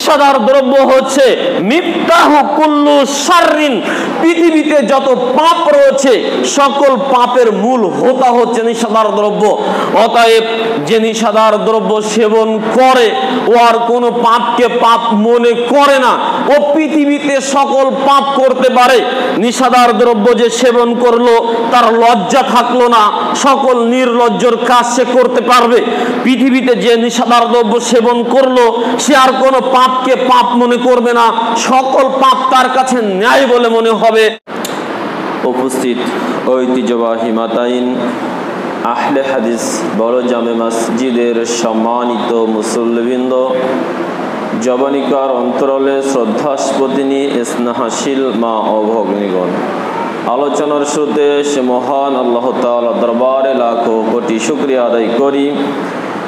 নেশাদার দ্রব্য হচ্ছে মিফতাহু কুল্লু শাররিন, পৃথিবীতে যত পাপ রয়েছে সকল পাপের মূল হোতা হচ্ছে নেশাদার দ্রব্য। অতএব যে নেশাদার দ্রব্য সেবন করে ও আর কোনো পাপকে পাপ মনে করে না, ও পৃথিবীতে সকল পাপ করতে পারে। নেশাদার দ্রব্য যে সেবন করলো তার লজ্জা থাকলো না, সকল নির্লজ্জর কাজ সে করতে পারবে। পৃথিবীতে যে নেশাদার দ্রব্য সেবন করলো সে আর কোনো পাপকে পাপ মনে করবে না, সকল পাপ তার কাছে ন্যায় বলে মনে হবে। উপস্থিত ঐতিহ্যবাহী মাতাইন, আহলে হাদিস বড় জামে মসজিদের সম্মানিত মুসল্লিবৃন্দ, জবানিকার অন্তরালে শ্রদ্ধাস্পদিনী স্নেহাশীল মা ও ভগ্নীগণ, আলোচনার শুরুতে সে মহান আল্লাহ তাআলা দরবারে লাখো কোটি শুকরিয়া আদায় করি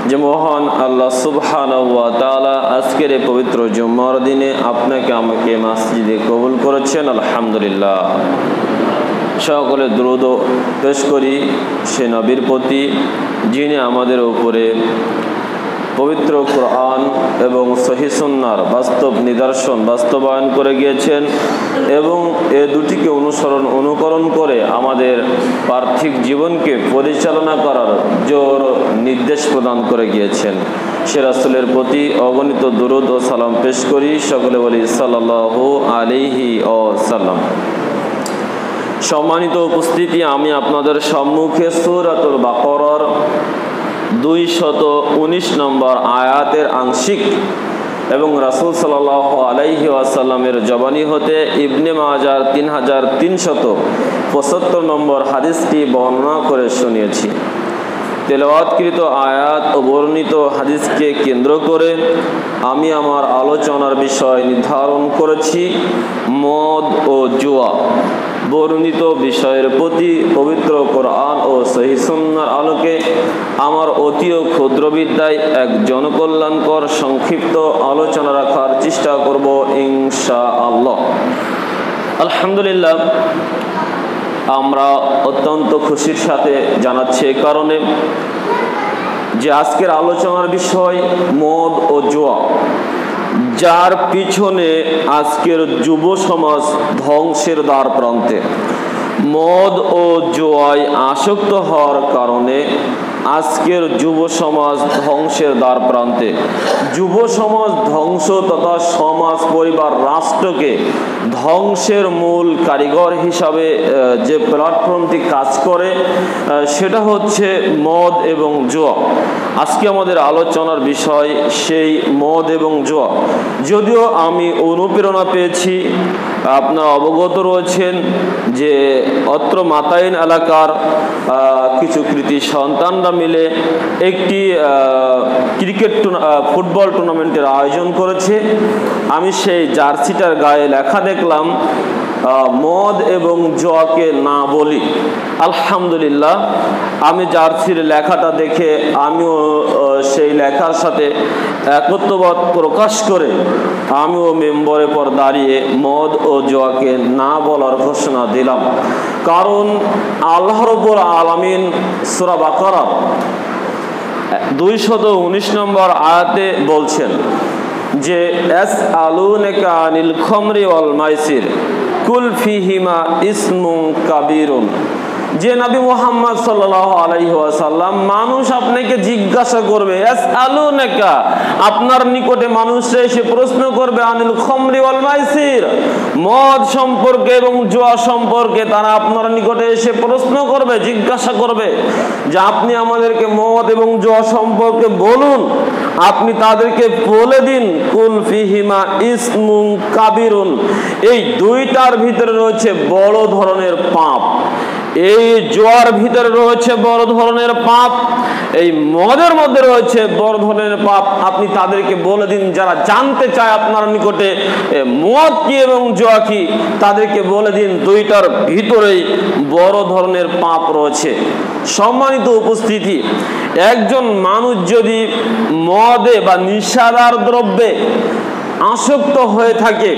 যে মহান আল্লাহ সুবহানাহু ওয়া তাআলা আজকের এই পবিত্র জুম্মার দিনে আপনাকে আমাকে মসজিদে কবুল করেছেন। আলহামদুলিল্লাহ। সকলে দ্রুত পেশ করি সে নবীর প্রতি যিনি আমাদের উপরে পবিত্র কোরআন এবং সহিহ সুন্নাহর বাস্তব নিদর্শন বাস্তবায়ন করে গিয়েছেন এবং এ দুটিকে অনুকরণ করে আমাদের পার্থিব জীবনকে পরিচালনা করার জোর নির্দেশ প্রদান করে গিয়েছেন। সে রাসূলের প্রতি অগণিত দুরূদ ও সালাম পেশ করি। সকলে বলি সাল্লাল্লাহু আলাইহি ওয়াসাল্লাম। সম্মানিত উপস্থিতি, আমি আপনাদের সম্মুখে সূরাতুল বাকারার 219 নম্বর আয়াতের আংশিক এবং রাসূল সাল্লাল্লাহু আলাইহি ওয়াসাল্লামের জবানি হতে ইবনে মাজার 3375 নম্বর হাদিসটি বর্ণনা করে শুনিয়েছি। তেলাওয়াতকৃত আয়াত ও বর্ণিত হাদিসকে কেন্দ্র করে আমি আমার আলোচনার বিষয় নির্ধারণ করেছি মদ ও জুয়া। বর্ণিত বিষয়ের প্রতি পবিত্র কোরআন ও সহিহ সুন্নাহর আলোকে আমার অতি ক্ষুদ্র বিদ্যায় এক জনকল্যাণকর সংক্ষিপ্ত আলোচনা রাখার চেষ্টা করব ইনশাআল্লাহ। আলহামদুলিল্লাহ, আমরা অত্যন্ত খুশির সাথে জানাচ্ছি এই কারণে যে আজকের আলোচনার বিষয় মদ ও জুয়া, যার পিছনে আজকের যুব সমাজ ধ্বংসের দ্বার প্রান্তে। মদ ও জুয়ায় আসক্ত হওয়ার কারণে আজকের যুব সমাজ ধ্বংসের দ্বার প্রান্তে। যুব সমাজ ধ্বংস তথা সমাজ, পরিবার, রাষ্ট্রকে ধ্বংসের মূল কারিগর হিসাবে যে প্ল্যাটফর্মটি কাজ করে সেটা হচ্ছে মদ এবং জুয়া। আজকে আমাদের আলোচনার বিষয় সেই মদ এবং জুয়া। যদিও আমি অনুপ্রেরণা পেয়েছি, আপনারা অবগত রয়েছেন যে অত্র মাতাইন এলাকার কিছু কৃতি সন্তানরা মিলে একটি ফুটবল টুর্নামেন্টের আয়োজন করেছে। আমি সেই জার্সিটার গায়ে লেখা দেখলাম মদ এবং জুয়াকে না বলি। আলহামদুলিল্লাহ, আমি জার্সির লেখাটা দেখে আমিও সেই লেখার সাথে একত্ববোধ প্রকাশ করে আমিও মেম্বরের পর দাঁড়িয়ে মদ ও জুয়াকে না বলার ঘোষণা দিলাম। কারণ আল্লাহ রাব্বুল আলামিন সূরা বাকারা 219 নম্বর আয়াতে বলছেন যে ইয়াসআলুনাকা আনিল খামরি ওয়াল মাইসির কুল ফিহিমা ইসমুন কাবীরুন। যে নবী মুহাম্মদ সাল্লাল্লাহু আলাইহি ওয়াসাল্লাম, মানুষ আপনাকে জিজ্ঞাসা করবে, ইয়াসআলুনাকা, আপনার নিকটে মানুষরা এসে প্রশ্ন করবে, আনিল খামরি ওয়াল মাইসির, মদ সম্পর্কে এবং জুয়া সম্পর্কে তারা আপনার নিকটে এসে প্রশ্ন করবে, জিজ্ঞাসা করবে যে আপনি আমাদেরকে মদ এবং জুয়া সম্পর্কে বলুন। আপনি তাদেরকে বলে দিন কুল ফিহিমা ইসমুন কাবীরুন, এই দুইটার ভিতরে রয়েছে বড় ধরনের পাপ। এই জুয়ার ভিতরে রয়েছে বড় ধরনের পাপ, এই মদের মধ্যে রয়েছে বড় ধরনের পাপ। আপনি তাদেরকে বলে দিন, যারা জানতে চায় আপনার নিকটে মদ কি এবং জুয়া কি, তাদেরকে বলে দিন দুইটার ভিতরেই বড় ধরনের পাপ রয়েছে। সম্মানিত উপস্থিতি, একজন মানুষ যদি মদে বা নিশাদার দ্রব্যে আসক্ত হয়ে থাকে।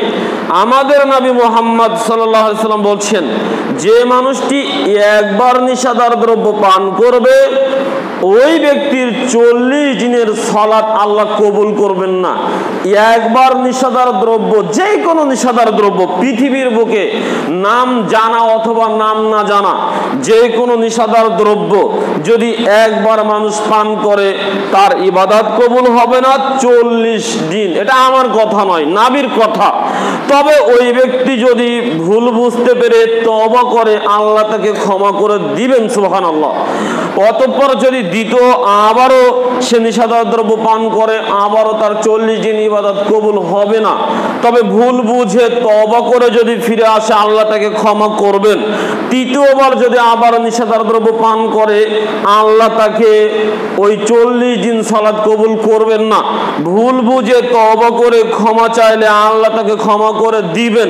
আমাদের নবী মুহাম্মদ সাল্লাল্লাহু আলাইহি ওয়াসাল্লাম বলছেন, যে মানুষটি একবার নেশাদার দ্রব্য পান করবে ওই ব্যক্তির 40 দিনের সালাত আল্লাহ কবুল করবেন না। একবার নেশাদার দ্রব্য, যে কোনো নেশাদার দ্রব্য পৃথিবীর বুকে, নাম জানা অথবা নাম না জানা, যে কোনো নেশাদার দ্রব্য যদি একবার মানুষ পান করে তার ইবাদত কবুল হবে না 40 দিন। এটা আমার কথা নয়, নবীর কথা। তবে ওই ব্যক্তি যদি ভুল বুঝতে পেরে তওবা করে আল্লাহ তাকে ক্ষমা করে দিবেন, সুবহানাল্লাহ। অতঃপর যদি দ্বিতীয় আবারও সে নেশাদার দ্রব্য পান করে, আবারও তার 40 দিন ইবাদত কবুল হবে না। তবে ভুল বুঝে তওবা করে যদি ফিরে আসে আল্লাহ তাকে ক্ষমা করবেন। তৃতীয়বার যদি আবারও নেশাদার দ্রব্য পান করে আল্লাহ তাকে ওই 40 দিন সালাত কবুল করবেন না। ভুল বুঝে তওবা করে ক্ষমা চাইলে আল্লাহ তাকে ক্ষমা করে দিবেন।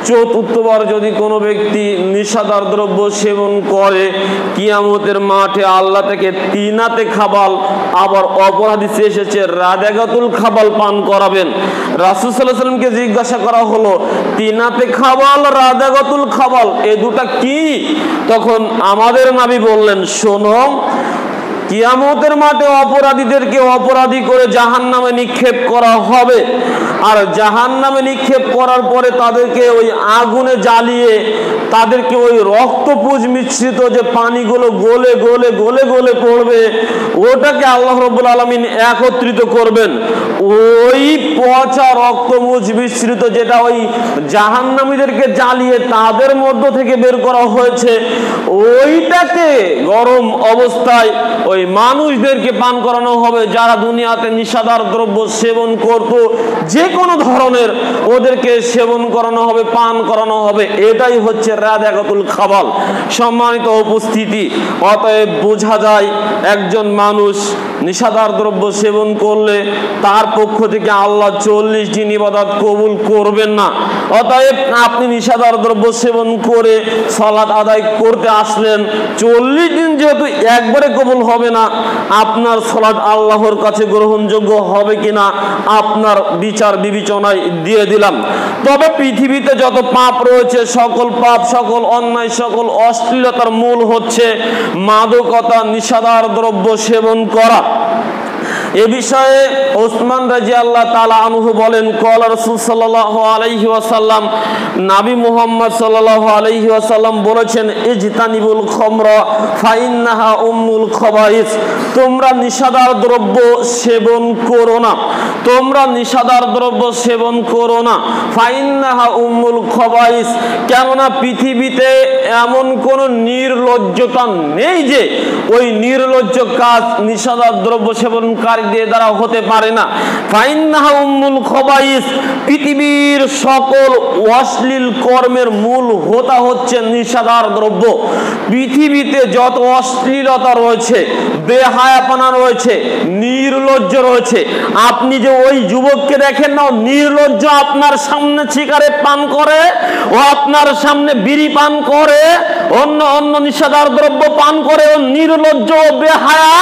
চতুর্থবার যদি কোনো ব্যক্তি নেশাদার দ্রব্য সেবন করে কিয়ামতের মাঠে আল্লাহ তাকে তিনাতে খাবাল, আবার অপর হাদিসে এসেছে রাদাগাতুল খাবাল পান করাবেন। রাসূল সাল্লাল্লাহু আলাইহি ওয়াসাল্লামকে জিজ্ঞাসা করা হলো, তিনাতে খাবাল, রাদাগাতুল খাবাল এই দুটা কি? তখন আমাদের নবী বললেন, শোনো, কিয়ামতের মাঠে অপরাধীদেরকে অপরাধী করে জাহান্নামে নিক্ষেপ করা হবে। আর জাহান্নামে নিক্ষেপ করার পরে তাদেরকে ওই আগুনে জ্বালিয়ে তাদেরকে ওই রক্তপুঞ্জ মিশ্রিত যে পানিগুলো গলে গলে গলে গলে পড়বে, ওটাকে আল্লাহ রাব্বুল আলামিন একত্রিত করবেন। ওই পচা রক্তপুঞ্জ মিশ্রিত যেটা ওই জাহান্নামীদেরকে জ্বালিয়ে তাদের মধ্য থেকে বের করা হয়েছে, ওইটাকে গরম অবস্থায় ওই মানুষদেরকে পান করানো হবে যারা দুনিয়াতে নিশাদার দ্রব্য সেবন করত। যে কোনো ধরনের ওদেরকে সেবন করানো হবে, পান করানো হবে। এটাই হচ্ছে রাদাগাতুল খাবাল। সম্মানিত উপস্থিতি, অতএব বোঝা যায় একজন মানুষ নিশাদার দ্রব্য সেবন করলে তার পক্ষ থেকে আল্লাহ 40 দিন ইবাদত কবুল করবেন না। অতএব আপনি নিশাদার দ্রব্য সেবন করে সালাত আদায় করতে আসলেন, 40 দিন যেহেতু একবারে কবুল হবে না, আপনার সালাত আল্লাহর কাছে গ্রহণযোগ্য হবে কিনা আপনার বিচার বিবেচনায় দিয়ে দিলাম। তবে পৃথিবীতে যত পাপ রয়েছে, সকল পাপ, সকল অন্যায়, সকল অশ্লীলতার মূল হচ্ছে মাদকতা, নিশাদার দ্রব্য সেবন করা। এ বিষয়ে ওসমান রাদিয়াল্লাহু তাআলা আনহু বলেন, ক্বালা রাসূল সাল্লাল্লাহু আলাইহি ওয়াসাল্লাম, নবী মুহাম্মদ সাল্লাল্লাহু আলাইহি ওয়াসাল্লাম বলেছেন, ইজতানিবুল খামরা ফাইন্নাহা উম্মুল খাবাইস। তোমরা নিশাদার দ্রব্য সেবন করো না, তোমরা নিশাদার দ্রব্য সেবন করো না। ফাইন্নাহা উম্মুল খাবাইস, কেননা পৃথিবীতে এমন কোন নির্লজ্জতা নেই যে ওই নির্লজ্জ কাজ নিশাদার দ্রব্য সেবনকারীদের দ্বারা হতে পারে না। ফাইন্নাহা উম্মুল খাবাইস, পৃথিবীর সকল অশ্লীল কর্মের মূল হোতা হচ্ছে নিশাদার দ্রব্য। পৃথিবীতে যত অশ্লীলতা রয়েছে, বেহায়াপনা রয়েছে, নির্লজ্জ রয়েছে, আপনি যে ওই যুবককে দেখেন না, নির্লজ্জ, আপনার সামনে সিগারেট পান করে, ও আপনার সামনে বিড়ি পান করে, অন্য অন্য নিশাদার দ্রব্য পান করে, ও নির্লজ্জ, বেহায়া,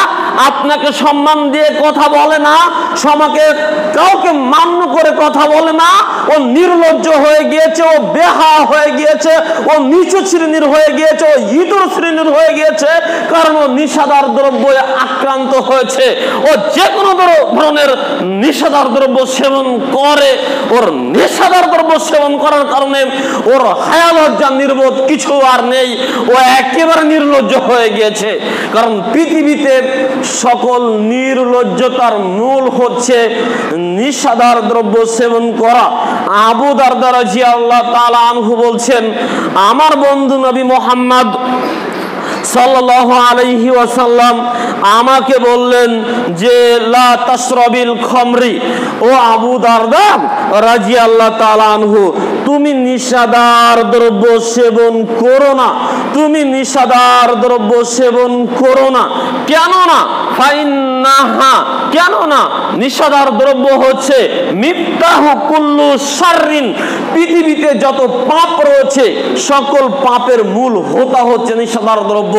আপনাকে সম্মান দিয়ে কথা বলে না, সমাজে কাউকে মান্য করে কথা বলে না, ও নির্লজ্জ হয়ে গিয়েছে, ও বেহায়া হয়ে গিয়েছে, ও নিচু শ্রেণীর হয়ে গিয়েছে, ও ইতর শ্রেণীর হয়ে গিয়েছে, কারণ ও নিশাদার দ্রব্যে আক্রান্ত হয়েছে। ও যে কোনো ধরনের নিশাদার দ্রব্য সেবন করে, ওর নিশাদার দ্রব্য সেবন করার কারণে ওর হায়া লজ্জা নির্বোধ কিছু আর নেই, ও একেবারে নির্লজ্জ হয়ে গিয়েছে। কারণ পৃথিবীতে সকল নির্লজ্জতার মূল হচ্ছে নিশাদার দ্রব্য সেবন করা। আবু দারদা রাদিয়াল্লাহু তাআলা আনহু বলছেন, আমার বন্ধু নবী মুহাম্মদ সাল্লাল্লাহু আলাইহি ওয়াসাল্লাম আমাকে বললেন যে লা তাশরাবিল খামরি, ও আবু দারদা রাদিয়াল্লাহু তাআলা আনহু, তুমি নিশাদার দ্রব্য সেবন করো না, তুমি নিশাদার দ্রব্য সেবন করো না। কেননা ফাইন্নাহা, কেননা নিশাদার দ্রব্য হচ্ছে মিফতাহু কুল্লু শাররিন, পৃথিবীতে যত পাপ রয়েছে সকল পাপের মূল হোতা হচ্ছে নিশাদার দ্রব্য।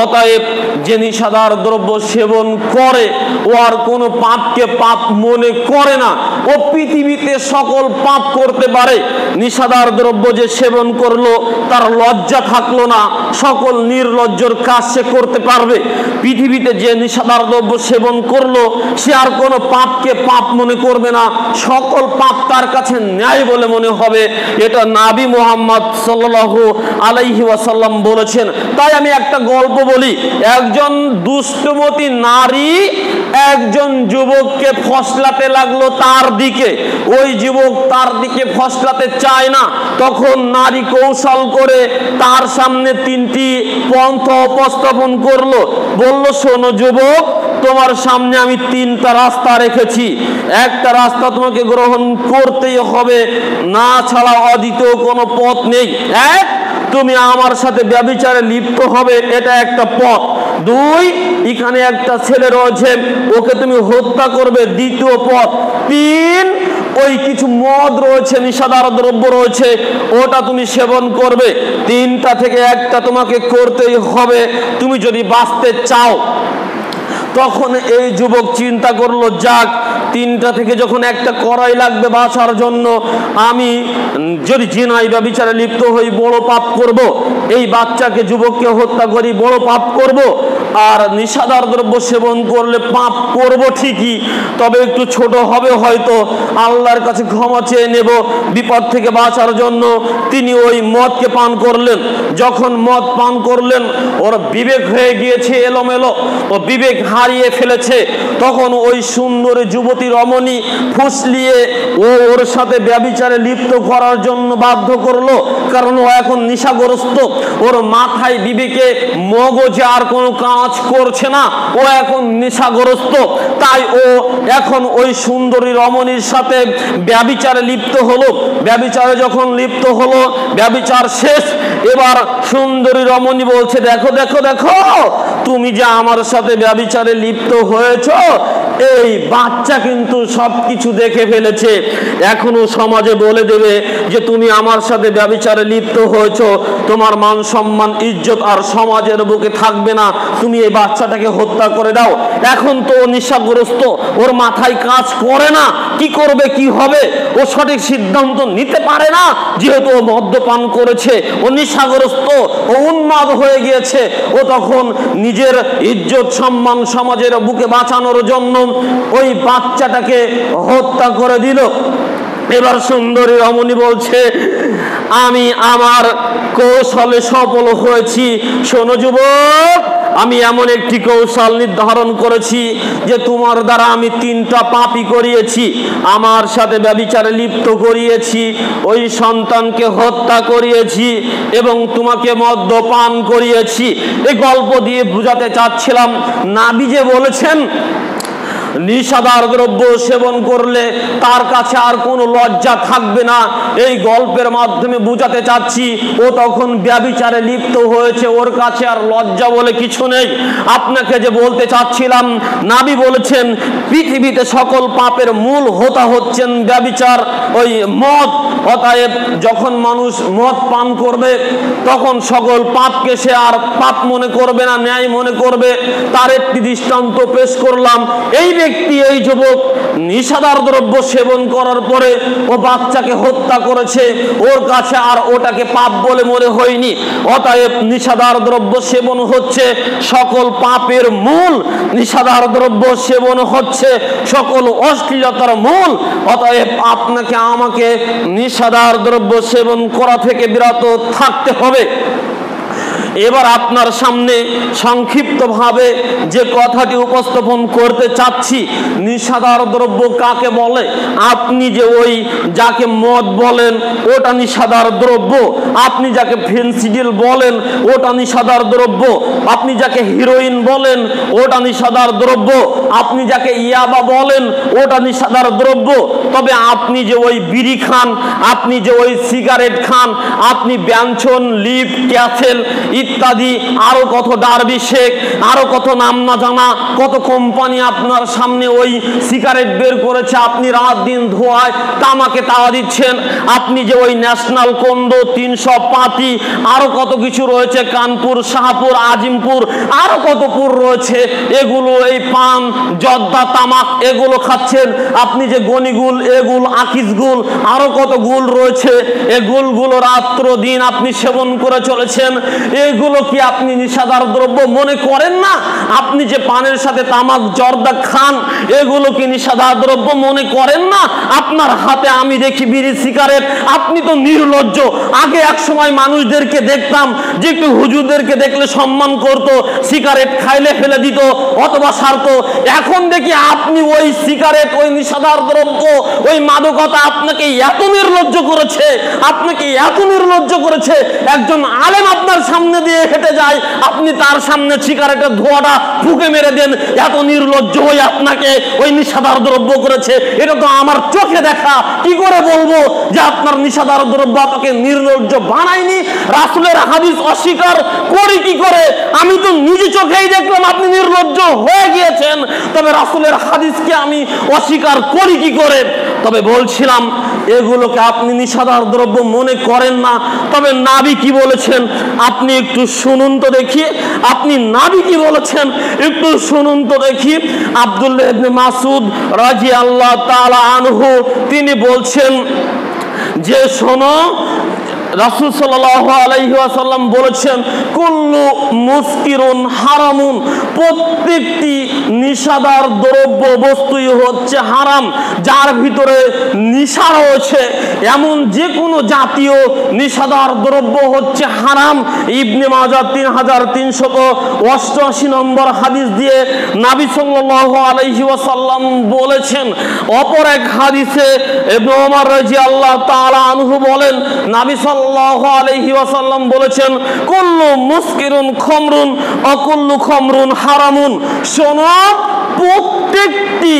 অতএব যে নিশাদার দ্রব্য সেবন করে ও আর কোনো পাপকে পাপ মনে করে না, ও পৃথিবীতে সকল পাপ করতে পারে। নিশাদার দ্রব্য যে সেবন করলো তার লজ্জা থাকলো না, সকল নির্লজ্জর কাজ সে করতে পারবে। পৃথিবীতে যে নিশাদার দ্রব্য সেবন করলো সে আর কোনো পাপকে পাপ মনে করবে না, সকল পাপ তার কাছে ন্যায় বলে মনে হবে। এটা নবী মুহাম্মদ সাল্লাল্লাহু আলাইহি ওয়াসাল্লাম বলেছেন। তাই আমি একটা গল্প বলি। একজন দুষ্টমতী নারী একজন যুবককে ফসলাতে লাগলো তার দিকে। ওই যুবক তার দিকে ফসলাতে চায় না, তখন নারী কৌশল করে তার সামনে তিনটি পন্থা উপস্থাপন করলো। বলল, শোনো যুবক, তোমার সামনে আমি তিনটা রাস্তা রেখেছি, একটা রাস্তা তোমাকে গ্রহণ করতেই হবে, না ছাড়া অদ্বিতীয় কোনো পথ নেই। এক, তুমি আমার সাথে ব্যভিচারে লিপ্ত হবে, এটা একটা পথ। দুই, এখানে একটা ছেলে রয়েছে, ওকে তুমি হত্যা করবে, দ্বিতীয় পথ। তিন, ওই কিছু মদ রয়েছে, নিশাদার দ্রব্য রয়েছে, ওটা তুমি সেবন করবে। তিনটা থেকে একটা তোমাকে করতেই হবে তুমি যদি বাঁচতে চাও। তখন এই যুবক চিন্তা করলো, যাক, তিনটা থেকে যখন একটা করাই লাগবে বাঁচার জন্য, আমি যদি জিনাই বা বিচারে লিপ্ত হই বড় পাপ করব, এই বাচ্চাকে যুবককে হত্যা করি বড় পাপ করব, আর নিশাদার দ্রব্য সেবন করলে পাপ করব ঠিকই, তবে একটু ছোট হবে হয়তো, আল্লাহর কাছে ক্ষমা চেয়ে নেব বিপদ থেকে বাঁচার জন্য। তিনি ওই মদকে পান করলেন। যখন মদ পান করলেন ওর বিবেক হয়ে গিয়েছে এলোমেলো, ও বিবেক হারিয়ে ফেলেছে। তখন ওই সুন্দরী যুবতী রমণী ফুসলিয়ে ওর সাথে ব্যভিচারে লিপ্ত করার জন্য বাধ্য করলো, কারণ ও এখন নেশাগ্রস্ত, ওর মাথায় বিবেকে মগজে আর কোনো কাজ করছে না, ও এখন নেশাগ্রস্ত। তাই ও এখন ওই সুন্দরী রমণীর সাথে ব্যভিচারে লিপ্ত হলো। ব্যভিচারে যখন লিপ্ত হলো, ব্যভিচার শেষ। এবার সুন্দরী রমণী বলছে, দেখো দেখো দেখো, তুমি যে আমার সাথে ব্যভিচারে লিপ্ত হয়েছ, এই বাচ্চা কিন্তু সবকিছু দেখে ফেলেছে। এখনো সমাজে বলে দেবে যে তুমি আমার সাথে ব্যভিচারে লিপ্ত হয়েছ, তোমার মান সম্মান ইজ্জত আর সমাজের বুকে থাকবে না, তুমি এই বাচ্চাটাকে হত্যা করে দাও। এখন তো ও নেশাগ্রস্ত, ওর মাথায় কাজ করে না, কি করবে কি হবে ও সঠিক সিদ্ধান্ত নিতে পারে না, যেহেতু ও মদ্যপান করেছে, ও নেশাগ্রস্ত, ও উন্মাদ হয়ে গিয়েছে। ও তখন নিজের ইজ্জত সম্মান সমাজের বুকে বাঁচানোর জন্য ওই বাচ্চাটাকে হত্যা করে দিল। এবার সুন্দরী রমণী বলছে, আমি আমার কৌশলে সফল হয়েছি। শোনো যুবক, আমি এমন একটি কৌশল নির্ধারণ করেছি যে তোমার দ্বারা আমি তিনটা পাপই করিয়েছি। আমার সাথে ব্যভিচারে লিপ্ত করিয়েছি, ওই সন্তানকে হত্যা করিয়েছি এবং তোমাকে মদ্যপান করিয়েছি। এই গল্প দিয়ে বুঝাতে চাচ্ছিলাম, নবী যে বলেছেন নিশাদার দ্রব্য সেবন করলে তার কাছে আর কোনো লজ্জা থাকবে না, এই গল্পের মাধ্যমে বুঝাতে চাচ্ছি ও তখন ব্যভিচারে লিপ্ত হয়েছে, ওর কাছে আর লজ্জা বলে কিছু নেই। আপনাকে যে বলতে চাচ্ছিলাম, নবী বলেছেন পৃথিবীতে সকল পাপের মূল হোতা হচ্ছেন ব্যভিচার, ওই মদ। অতএব যখন মানুষ মদ পান করবে তখন সকল পাপকে সে আর পাপ মনে করবে না, ন্যায় মনে করবে। তার একটি দৃষ্টান্ত পেশ করলাম। এই ব্যক্তি, এই যুবক নিশাদার দ্রব্য সেবন করার পরে ও বাচ্চাকে হত্যা করেছে, ওর কাছে আর ওটাকে পাপ বলে মনে হয়নি। অতএব নিশাদার দ্রব্য সেবন হচ্ছে সকল পাপের মূল, নিশাদার দ্রব্য সেবন হচ্ছে সকল অশ্লীলতার মূল। অতএব আপনাকে আমাকে নিশাদার দ্রব্য সেবন করা থেকে বিরত থাকতে হবে। এবার আপনার সামনে সংক্ষিপ্তভাবে যে কথাটি উপস্থাপন করতে চাচ্ছি, নিশাদার দ্রব্য কাকে বলে। আপনি যে ওই যাকে মদ বলেন ওটা নিশাদার দ্রব্য, আপনি যাকে ফেনসিডিল বলেন ওটা নিশাদার দ্রব্য, আপনি যাকে হিরোইন বলেন ওটা নিশাদার দ্রব্য, আপনি যাকে ইয়াবা বলেন ওটা নিশাদার দ্রব্য। তবে আপনি যে ওই বিড়ি খান, আপনি যে ওই সিগারেট খান, আপনি ব্যঞ্জন, লিপ, ক্যাসেল ইত্যাদি আরো কত ডার্বি শেক, আরো কত নাম না জানা কত কোম্পানি আপনার সামনে ওই সিগারেট বের করেছে, আপনি রাত দিন ধোয়ায় তামাকে তাওয়া দিচ্ছেন। আপনি যে ওই ন্যাশনাল কন্ডো 305 আরো কত কিছু রয়েছে, কানপুর, শাহপুর, আজিমপুর আরো কত পুর রয়েছে, এগুলো এই পান, জর্দা, তামাক এগুলো খাচ্ছেন। আপনি যে গনিগুল, এগুল, আকিসগুল আরো কত গুল রয়েছে, এই গুলগুলো রাত্র দিন আপনি সেবন করে চলেছেন। এগুলো কি আপনি নিশাদার দ্রব্য মনে করেন না? আপনি যে পানের সাথে তামাক, জর্দা খান এগুলো কি নিশাদার দ্রব্য মনে করেন না? আপনার হাতে আমি দেখি বিড়ি, সিগারেট। আপনি তো নির্লজ্জ। আগে এক সময় মানুষদেরকে দেখতাম যে একটু হুজুরদেরকে দেখলে সম্মান করত, সিগারেট খাইলে ফেলে দিত অথবা সারত। এখন দেখি আপনি ওই সিগারেট, ওই নিশাদার দ্রব্য, ওই মাদকতা আপনাকে এত নির্লজ্জ করেছে, আপনাকে এত নির্লজ্জ করেছে। একজন আলেম আপনার সামনে দিয়ে হেঁটে যায়, আপনি তার সামনে সিগারেটের ধোঁয়াটা ফুঁকে মেরে দেন। এত নির্লজ্জ হয়ে আপনাকে ওই নিশাদার দ্রব্য করেছে। এটা তো আমার চোখে দেখা। কি করে বলবো যে আপনার নিশাদার দ্রব্য আপনাকে নির্লজ্জ বানায়নি? রাসূলের হাদিস অস্বীকার করি কি করে? আমি তো নিজে চোখেই দেখলাম আপনি নির্লজ্জ হয়ে গিয়েছেন, তবে রাসূলের হাদিসকে আমি অস্বীকার করি কি করে? তবে বলছিলাম এগুলোকে আপনি নিশাদার দ্রব্য মনে করেন না। তবে নবী কি বলেছেন আপনি একটু শুনুন তো দেখি। আপনি নবী কি বলেছেন একটু শুনুন তো দেখি। আব্দুল্লাহ ইবনে মাসউদ রাদিয়াল্লাহু তাআলা আনহু তিনি বলছেন যে শোনো, রাসূল সাল্লাল্লাহু আলাইহি ওয়াসাল্লাম বলেছেন কুল্লু মুসকিরুন হারামুন, প্রত্যেকটি নিশাদার দ্রব্য বস্তুই হচ্ছে হারাম। যার ভিতরে নিশা রয়েছে এমন যে কোনো জাতীয় নিশাদার দ্রব্য হচ্ছে হারাম। ইবনে মাজাহ 3388 নম্বর হাদিস দিয়ে নবী সাল্লাল্লাহু আলাইহি ওয়াসাল্লাম বলেছেন। অপর এক হাদিসে ইবনে ওমর রাদিয়াল্লাহু তাআলা আনহু বলেন নবী সাল্লাল্লাহু আলাইহি ওয়াসাল্লাম বলেছেন কুল্লু মুসকিরুন খামরুন ওয়া কুল্লু খামরুন হারামুন। শোনো, প্রত্যেকটি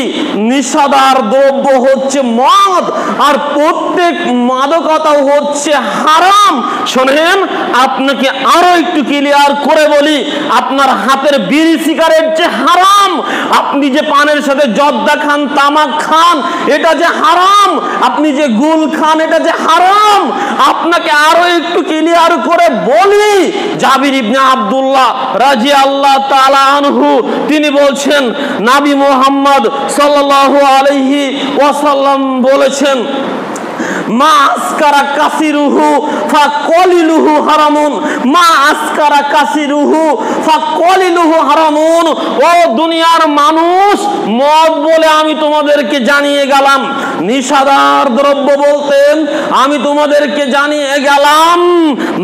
নিশাদার দ্রব্য হচ্ছে মদ আর প্রত্যেক মাদকতা হচ্ছে হারাম। শোনেন, আপনাকে আরো একটু ক্লিয়ার করে বলি, আপনার হাতের বিড়ি, সিগারেট যে হারাম, আপনি যে পানের সাথে জর্দা খান, তামাক খান এটা যে হারাম, আপনি যে গুল খান এটা যে হারাম। আপনাকে আরো একটু ক্লিয়ার করে বলি, জাবির ইবনে আব্দুল্লাহ রাদিয়াল্লাহু তাআলা আনহু তিনি বলছেন নবী মুহাম্মদ সাল্লাল্লাহু আলাইহি ওয়াসাল্লাম বলেছেন মা আসকারা কাসিরুহু ফাকলিলুহু হারামুন, মা আসকারা কাসিরুহু ফাকলিলুহু হারামুন। ও দুনিয়ার মানুষ, মদ বলে আমি তোমাদেরকে জানিয়ে গেলাম, নিশাদার দ্রব্য বলতেন আমি তোমাদেরকে জানিয়ে গেলাম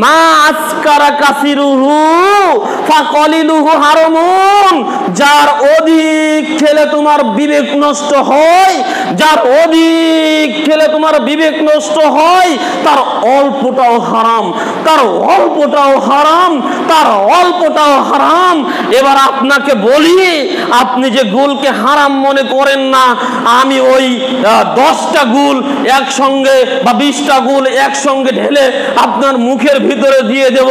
মা আসকারা কাসিরুহু ফাকলিলুহু হারামুন। যার অধিক খেলে তোমার বিবেক নষ্ট হয়, যার অধিক খেলে তোমার বিবেক নষ্ট হয়, তার অল্পটাও হারাম, তার অল্পটাও হারাম, তার অল্পটাও হারাম। এবার আপনাকে বলি, আপনি যে গুলকে হারাম মনে করেন না, আমি ওই 10টা গুল একসঙ্গে বা 20টা গুল একসঙ্গে ঢেলে আপনার মুখের ভিতরে দিয়ে দেব,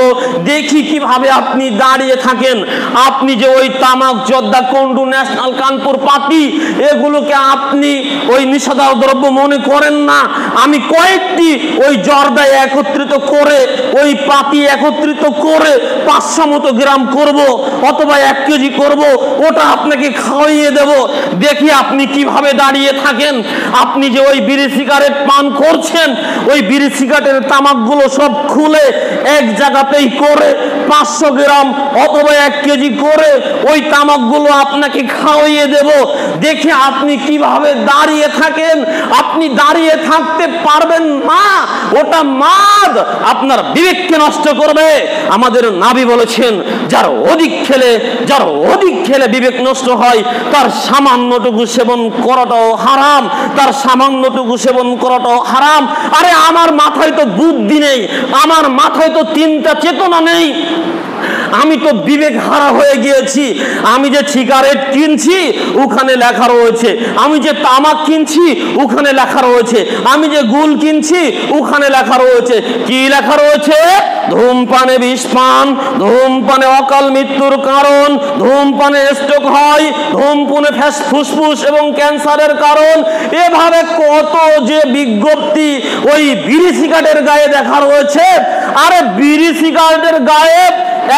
দেখি কিভাবে আপনি দাঁড়িয়ে থাকেন। আপনি যে ওই তামাক, জর্দা, কন্ডু, ন্যাশনাল, কানপুর পাতি এগুলোকে আপনি ওই নিষেধাজ্ঞা দ্রব্য মনে করেন না। আমি কয়েকটি ওই জর্দা একত্রিত করে, ওই পাতি একত্রিত করে 500 মতো গ্রাম করব অথবা 1 কেজি করব, ওটা আপনাকে খাওয়িয়ে দেব, দেখি আপনি কিভাবে দাঁড়িয়ে থাকেন। আপনি যে ওই বিড়ি সিগারেট পান করছেন, ওই বিড়ি সিগারেটের তামাকগুলো সব খুলে এক জায়গাতেই করে 500 গ্রাম অথবা 1 কেজি করে ওই তামাকগুলো আপনাকে খাওয়িয়ে দেব, দেখে আপনি কিভাবে দাঁড়িয়ে থাকেন। আপনি দাঁড়িয়ে থাকতে পারবেন না, ওটা মাদ আপনার বিবেককে নষ্ট করবে। আমাদের নবী বলেছেন যার অধিক খেলে বিবেক নষ্ট হয়, তার সামান্যটুকু সেবন করাটাও হারাম, তার সামান্যটুকু সেবন করাটাও হারাম। আরে আমার মাথায় তো বুদ্ধি নেই, আমার মাথায় তো চিন্তা চেতনা নেই, আমি তো বিবেক হারা হয়ে গিয়েছি। আমি যে সিগারেট কিনছি ওখানে লেখা রয়েছে, আমি যে তামাক কিনছি ওখানে লেখা রয়েছে, আমি যে গুল কিনছি ওখানে লেখা রয়েছে। কি লেখা রয়েছে? ধূমপানে বিষ পান, ধূমপানে অকাল মৃত্যুর কারণ, ধূমপানে স্ট্রোক হয়, ধূমপানে ফুসফুস এবং ক্যান্সারের কারণ। এভাবে কত যে বিজ্ঞপ্তি ওই বিড়ি সিগারেটের গায়ে দেখা রয়েছে। আরে বিড়ি সিগারেটের গায়ে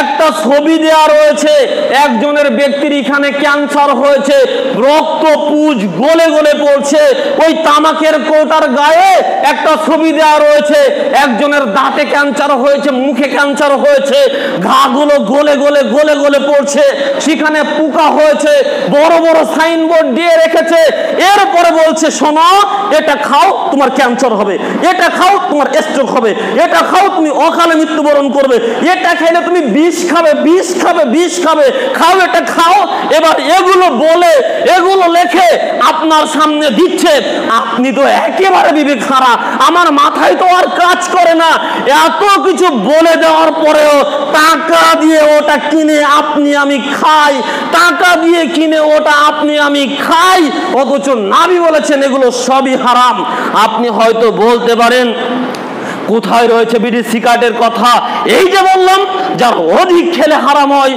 একটা ছবি দেওয়া রয়েছে, একজনের ব্যক্তির এখানে ক্যান্সার হয়েছে, রক্ত পুজ গলে গলে পড়ছে। ওই তামাকের কোটার গায়ে একটা ছবি দেওয়া রয়েছে, একজনের দাঁতে ক্যান্সার হয়েছে, মুখে ক্যান্সার হয়েছে, ঘাগুলো গলে গলে গলে গলে পড়ছে, সেখানে পোকা হয়েছে, বড় বড় সাইনবোর্ড দিয়ে রেখেছে। এরপরে বলছে শোনো, এটা খাও তোমার ক্যান্সার হবে, এটা খাও তোমার স্ট্রোক হবে, এটা খাও তুমি অকালে মৃত্যুবরণ করবে, এটা খেলে তুমি বিষ খাবে, খাও এটা খাও। এবার এগুলো বলে এগুলো লেখে আপনার সামনে দিচ্ছে, আপনি তো একেবারে বিবেক হারা। আমার মাথায় তো আর কাজ করে না, এত কিছু বলে দেওয়ার পরেও টাকা দিয়ে ওটা কিনে আপনি আমি খাই, টাকা দিয়ে কিনে ওটা আপনি আমি খাই, অথচ নবী বলেছেন এগুলো সবই হারাম। আপনি হয়তো বলতে পারেন কোথায় রয়েছে বিড়ি সিগারেটের কথা? এই যে বললাম, যার অধিক খেলে হারাম হয়,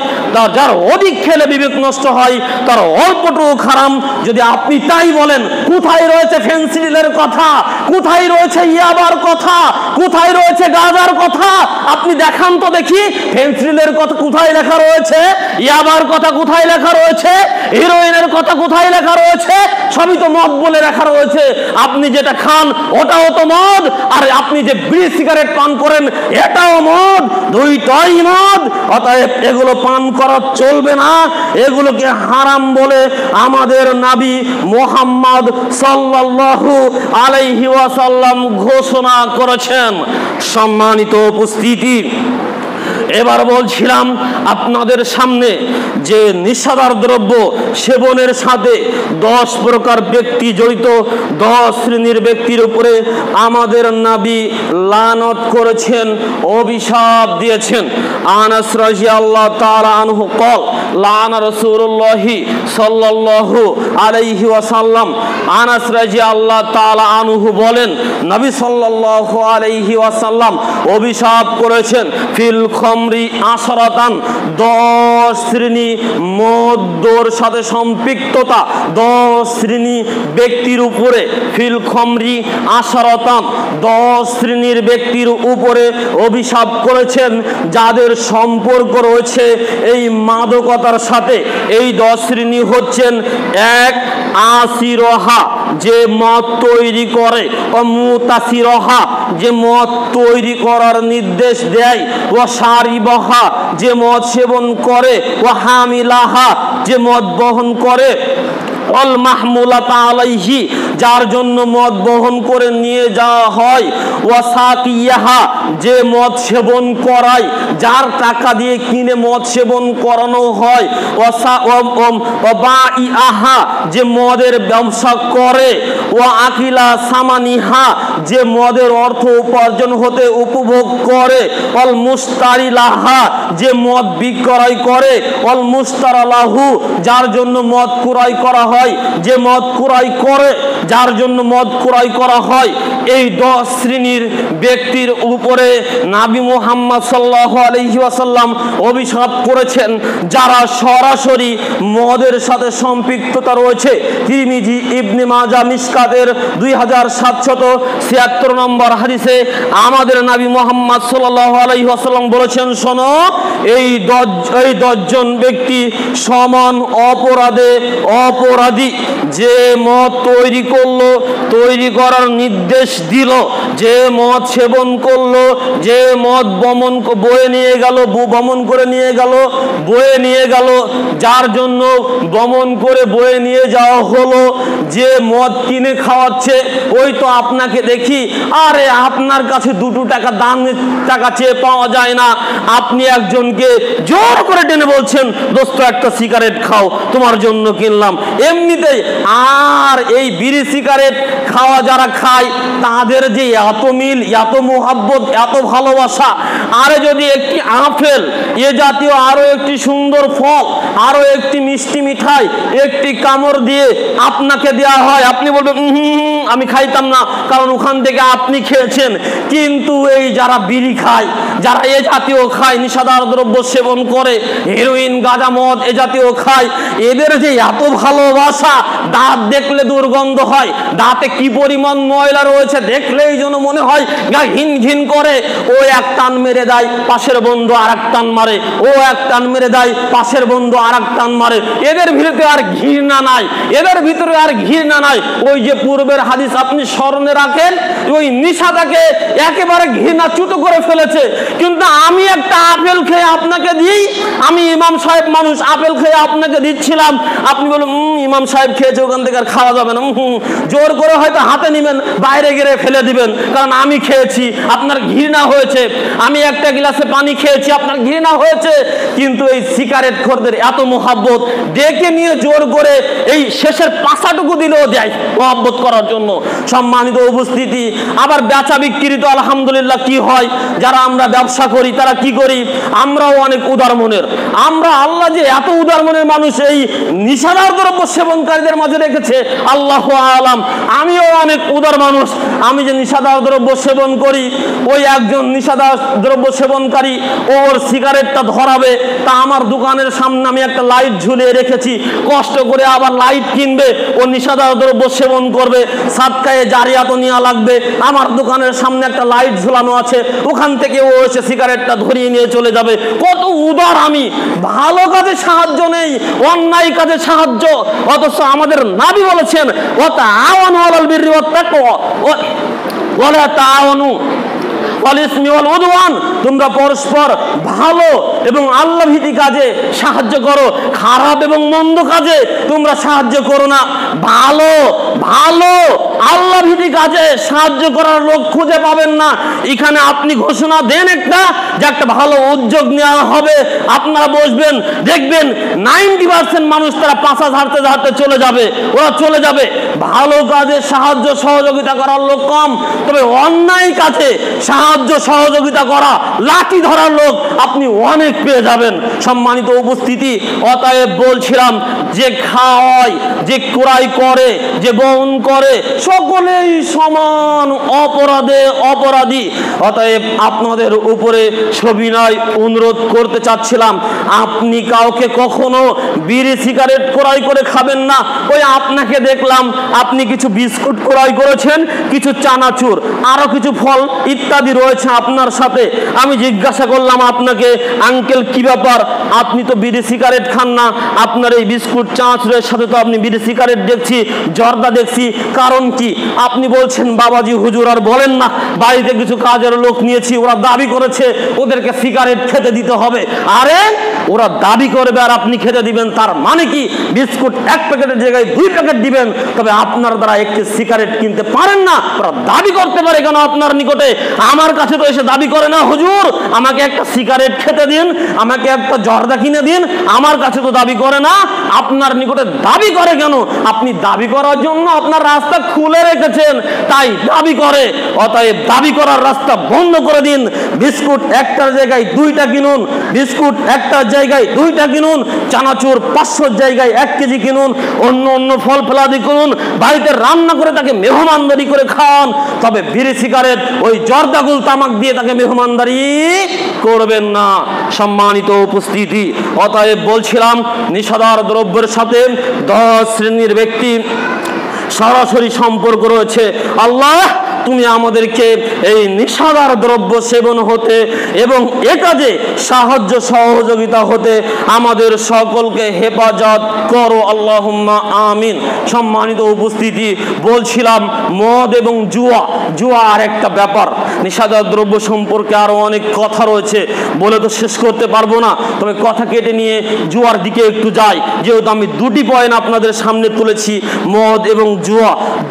যার অধিক খেলে বিবেক নষ্ট হয়, তার অল্পটুকু হারাম। যদি আপনি তাই বলেন, কোথায় রয়েছে ফেন্সিডিলের কথা, কোথায় রয়েছে ইয়াবার কথা, কোথায় রয়েছে গাঁজার কথা? আপনি দেখান তো দেখি, ফেন্সিডিলের কথা কোথায় লেখা রয়েছে, ইয়াবার কথা কোথায় লেখা রয়েছে, হিরোইনের কথা কোথায় লেখা রয়েছে? সবই তো মদ বলে লেখা রয়েছে। আপনি যেটা খান ওটাও তো মদ, আর আপনি যে বিড়ি সিগারেট পান করেন এটাও মদ, দুইটাই মদ। অতএব এগুলো পান করা চলবে না, এগুলোকে হারাম বলে আমাদের নবী মুহাম্মদ সাল্লাল্লাহু আলাইহি ওয়াসাল্লাম ঘোষণা করেছেন। সম্মানিত উপস্থিতি, এবার বলছিলাম আপনাদের সামনে যে নেশাদার দ্রব্য সেবনের সাথে 10 প্রকার ব্যক্তি জড়িত, 10 শ্রেণীর ব্যক্তির উপরে আমাদের নবী লানত করেছেন, অভিশাপ দিয়েছেন। আনাস রাদিয়াল্লাহু তাআলা আনহু قال লানা রাসূলুল্লাহি সাল্লাল্লাহু আলাইহি ওয়াসাল্লাম, আনাস রাদিয়াল্লাহু তাআলা আনহু বলেন নবী সাল্লাল্লাহু আলাইহি ওয়াসাল্লাম অভিশাপ করেছেন ফিল খমরি আশরাতান, 10 শ্রেণী মদ্যর সাথে সম্পৃক্ততা 10 শ্রেণী ব্যক্তির উপরে, ফিল খমরি আশরাতান 10 শ্রেণীর ব্যক্তির উপরে অভিশাপ করেছেন যাদের সম্পর্ক রয়েছে এই মাদকতার সাথে। এই 10 শ্রেণী হচ্ছেন: 1 আসিরহা, যে মদ তৈরি করে, ও মুতাসিরহা, যে মদ তৈরি করার নির্দেশ দেয়, ও সারিবহা, যে মদ সেবন করে, ও হামিলাহা, যে মদ বহন করে, অল মাহমুলাতা আলাইহি, যার জন্য মদ বহন করে নিয়ে যাওয়া হয়, ওয়াসাকিয়াহা, যে মদ সেবন করায়, যার টাকা দিয়ে কিনে মদ সেবন করানো হয়, ওয়াবাইআহা, যে মদের ব্যবসা করে, ওয়া আকিলা সামানিহা, যে মদের অর্থ উপার্জন হতে উপভোগ করে, অল মুস্তারিলাহা, যে মদ বিক্রয় করে, অল মুস্তারালাহু, যার জন্য মদ ক্রয় করা হয়, যে মদ ক্রয় করে, যার জন্য মদ ক্রয় করা হয়। এই 10 শ্রেণীর ব্যক্তির উপরে নবী মুহাম্মদ সাল্লাল্লাহু আলাইহি ওয়াসাল্লাম অভিশাপ করেছেন যারা সরাসরি মদের সাথে সম্পৃক্ততা রয়েছে। তিরমিজি, ইবনে মাজাহ, মিশকাতের 2776 নম্বর হাদিসে আমাদের নবী মুহাম্মদ সাল্লাল্লাহু আলাইহি ওয়াসাল্লাম বলেছেন, শোনো, এই 10 জন ব্যক্তি সমান অপরাধে অপরাধী, যে মদ তৈরি করলো, তৈরি করার নির্দেশ দিল, যে মদ সেবন করলো, যে মদ বয়ে নিয়ে গেল, বমন করে নিয়ে গেল, বয়ে নিয়ে গেল, যার জন্য বমন করে বয়ে নিয়ে যাওয়া হলো, যে মদ কিনে খাওয়াচ্ছে, ওই তো আপনাকে দেখি, আরে আপনার কাছে 2 টাকা দাম টাকা চেয়ে পাওয়া যায় না, আপনি একজনকে জোর করে টেনে বলছেন, দোস্ত একটা সিগারেট খাও, তোমার জন্য কিনলাম। এমনিতেই আর এই বিড়ি সিগারেট খাওয়া যারা খায় তাদের যে এত মিল, এত মোহাব্বত, এত ভালোবাসা, আরে যদি একটি আপেল এ জাতীয় আরো একটি সুন্দর ফল, আরো একটি মিষ্টি মিঠাই একটি কামড় দিয়ে আপনাকে দেওয়া হয়, আপনি বলবেন আমি খাইতাম না, কারণ ওখান থেকে আপনি খেয়েছেন। কিন্তু এই যারা বিড়ি খায়, যারা এ জাতীয় খায়, নিশাদার দ্রব্য সেবন করে, হেরোইন, গাঁজা, মদ এ জাতীয় খায়, এদের যে এত ভালোবাসা, দাঁত দেখলে দুর্গন্ধ হয়, দাঁতে কি পরিমাণ ময়লা রয়েছে দেখলেই যেন মনে হয় গা ঘিন ঘিন করে। ও এক টান মেরে দেয়, পাশের বন্ধু আর এক টান মারে, ও এক টান মেরে দেয়, পাশের বন্ধু আর এক টান মারে। এদের ভিতরে আর ঘৃণা নাই, এদের ভিতরে আর ঘৃণা নাই। ওই যে পূর্বের হাদিস আপনি স্মরণে রাখেন, ওই নিশাটাকে একেবারে ঘৃণা চুটো করে ফেলেছে। কিন্তু আমি একটা আপেল খেয়ে আপনাকে দিই, আমি ইমাম সাহেব মানুষ, আপেল খেয়ে আপনাকে দিচ্ছিলাম, আপনি বলুন ইমাম সাহেব খেয়েছে, ওখান থেকে আর খাওয়া যাবে না, জোর করে হয়তো হাতে নিবেন, বাইরে গিয়ে ফেলে দিবেন, কারণ আমি খেয়েছি, আপনার ঘৃণা হয়েছে। আমি একটা গ্লাসে পানি খেয়েছি, আপনার ঘৃণা হয়েছে। কিন্তু এই সিগারেট খোরদের এত মোহাব্বত, ডেকে নিয়ে জোর করে এই শেষের পাশাটুকু দিলেও দেয় মোহাব্বত করার জন্য। সম্মানিত উপস্থিতি, আবার বেচা বিক্রি তো আলহামদুলিল্লাহ কি হয়, যারা আমরা ব্যবসা করি তারা কি করি, আমরাও অনেক উদার মনের। আমরা আল্লাহ যে এত উদার মনের মানুষ এই নিশাদার দ্রব্য সেবনকারীদের মাঝে রেখেছে, আল্লাহু আলাম। আমিও অনেক উদার মানুষ, আমি যে নিশাদার দ্রব্য সেবন করি, ওই একজন নিশাদার দ্রব্য সেবনকারী ওর সিগারেটটা ধরাবে, তা আমার দোকানের সামনে আমি একটা লাইট ঝুলিয়ে রেখেছি, কষ্ট করে আবার লাইট কিনবে, ও নিশাদার দ্রব্য সেবন করবে, সাদকায়ে জারিয়া তো নেওয়া লাগবে, আমার দোকানের সামনে একটা লাইট ঝুলানো আছে, ওখান থেকে ও এসে সিগারেটটা ধরিয়ে নিয়ে চলে যাবে। কত উদার আমি, ভালো কাজে সাহায্য নেই, অন্যায় কাজে সাহায্য। অথচ আমাদের নবী বলেছেন ওয়া তাআওয়ানু আলাল বিররি ওয়াত তাকওয়া ওয়া লা তাআওয়ানু আলাল ইসমি ওয়াল উদওয়ান, তোমরা পরস্পর ভালো এবং আল্লাহ ভীতি কাজে সাহায্য করো, খারাপ এবং মন্দ কাজে তোমরা সাহায্য করো না। ভালো ভালো আল্লাহ ভীতি কাজে সাহায্য করার লোক খুঁজে পাবেন না। এখানে আপনি ঘোষণা দেন একটা যে একটা ভালো উদ্যোগ নেওয়া হবে, আপনারা বসবেন, দেখবেন 90% মানুষ তারা পাশা ঝাড়তে ঝাড়তে চলে যাবে, ওরা চলে যাবে। ভালো কাজে সাহায্য সহযোগিতা করার লোক কম, তবে অন্যায় কাজে সাহায্য সহযোগিতা করা, লাঠি ধরার লোক আপনি অনেক পেয়ে যাবেন। সম্মানিত উপস্থিতি, অতএব বলছিলাম যে খাওয়ায়, যে ক্রয় করে, যে বহন করে, সকলেই সমান অপরাধে অপরাধী। অতএব আপনাদের উপরে সবিনয় অনুরোধ করতে চাচ্ছিলাম, আপনি কাউকে কখনো বিড়ি সিগারেট ক্রয় করে খাবেন না। ওই আপনাকে দেখলাম আপনি কিছু বিস্কুট ক্রয় করেছেন, কিছু চানাচুর, আরো কিছু ফল ইত্যাদি রয়েছে আপনার সাথে। আমি জিজ্ঞাসা করলাম আপনাকে, আঙ্কেল কি ব্যাপার, আপনি তো বিড়ি সিগারেট খান না, আপনার এই বিস্কুট চানাচুরের সাথে তো আপনি বিড়ি সিগারেট দেখছি, জর্দা দেখছি, কারণ কি? আপনি বলছেন বাবাজি হুজুর আর বলেন না, বাড়িতে কিছু কাজের লোক নিয়েছি, ওরা দাবি করেছে ওদেরকে সিগারেট খেতে দিতে হবে। আরে ওরা দাবি করবে আর আপনি খেতে দিবেন, তার মানে কি বিস্কুট 1 প্যাকেটের জায়গায় 2 প্যাকেট দিবেন, তবে আপনার দ্বারা একটি সিগারেট কিনতে পারেন না। ওরা দাবি করতে পারে কেন আপনার নিকটে? আমার কাছে তো এসে দাবি করে না, হুজুর আমাকে একটা সিগারেট খেতে দিন, আমাকে একটা জর্দা কিনে দিন, আমার কাছে তো দাবি করে না। আপনার নিকটে দাবি করে কেন? আপনি দাবি করার জন্য আপনার রাস্তা খুলে রেখেছেন, তাই দাবি করে। অতএব দাবি করার রাস্তা বন্ধ করে দিন। বিস্কুট একটার জায়গায় 2টা কিনুন, বিস্কুট একটার জায়গায় 2টা কিনুন, চানাচুর 500 জায়গায় 1 কেজি কিনুন, অন্য অন্য ফল ফলাদি কিনুন, বাড়িতে রান্না করে তাকে মেহমানদারি করে খান। তবে বিড়ি সিগারেট ওই জর্দাগুল তামাক দিয়ে তাকে মেহমানদারি করবেন না। সম্মানিত উপস্থিতি, অতএব বলছিলাম নিশাদার দ্রব্যের সাথে 10 শ্রেণীর ব্যক্তি সরাসরি সম্পর্ক রয়েছে। আল্লাহ তুমি আমাদেরকে এই নিশাদার দ্রব্য সেবন হতে এবং এ কাজে সাহায্য সহযোগিতা হতে আমাদের সকলকে হেফাজত করো, আল্লাহুম্মা আমিন। সম্মানিত উপস্থিতি, বলছিলাম মদ এবং জুয়া আর একটা ব্যাপার। নিশাদার দ্রব্য সম্পর্কে আরো অনেক কথা রয়েছে, বলে তো শেষ করতে পারবো না। তবে কথা কেটে নিয়ে জুয়ার দিকে একটু যাই, যেহেতু আমি দুটি পয়েন্ট আপনাদের সামনে তুলেছি, মদ এবং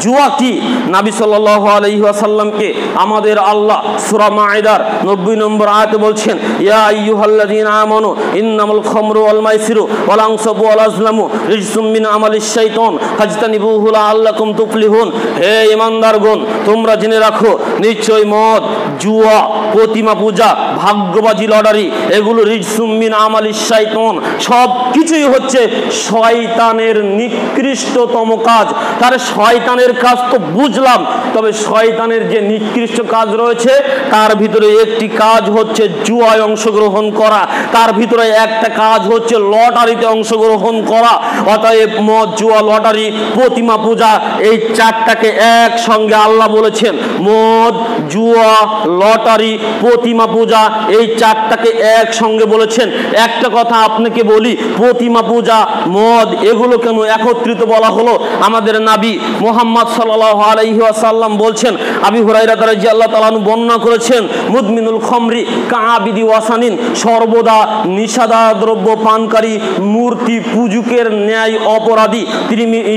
জুয়া কি? নবী সাল্লাল্লাহু আলাইহি ওয়াসাল্লামকে আমাদের আল্লাহ সূরা মাইদার 90 নম্বর আয়াতে বলছেন, ইয়া আইয়ুহাল্লাযীনা আমানু ইন্নামাল খামরু ওয়াল মাইসিরু ওয়াল আনসাবু ওয়াল আজলামু রিজসুম মিন আমালিশ শাইতান ফাজতানিবুহু লাআল্লাকুম তুফলিহুন। হে ঈমানদারগণ, তোমরা জেনে রাখো, নিশ্চয় মদ, জুয়া, প্রতিমা পূজা, ভাগ্যবাজি লটারি, এগুলো রিজসুম মিন আমালিশ শাইতান, সব কিছুই হচ্ছে শয়তানের নিকৃষ্টতম কাজ। তার শয়তানের কাজ তো বুঝলাম, তবে শয়তানের যে নিকৃষ্ট কাজ রয়েছে তার ভিতরে একটি কাজ হচ্ছে জুয়ায় অংশগ্রহণ করা, তার ভিতরে একটা কাজ হচ্ছে লটারিতে অংশগ্রহণ করা। অতএব মদ, জুয়া, লটারি, প্রতিমা পূজা, এই চারটাকে একসঙ্গে আল্লাহ বলেছেন। মদ, জুয়া, লটারি, প্রতিমা পূজা, এই চারটাকে একসঙ্গে বলেছেন। একটা কথা আপনাকে বলি, প্রতিমা পূজা, মদ, এগুলো কেন একত্রিত বলা হলো? আমাদের নবী মুহাম্মদ সাল্লাল্লাহু আলাইহি ওয়াসাল্লাম বলছেন, আবু হুরায়রা রাদিয়াল্লাহু তাআলা আনহু বর্ণনা করেছেন, মুদমিনুল খামরি কাআবিদি ওয়াসানিন, সর্বদা নিষাদা দ্রব্য পানকারী মূর্তি পূজকের ন্যায় অপরাধী।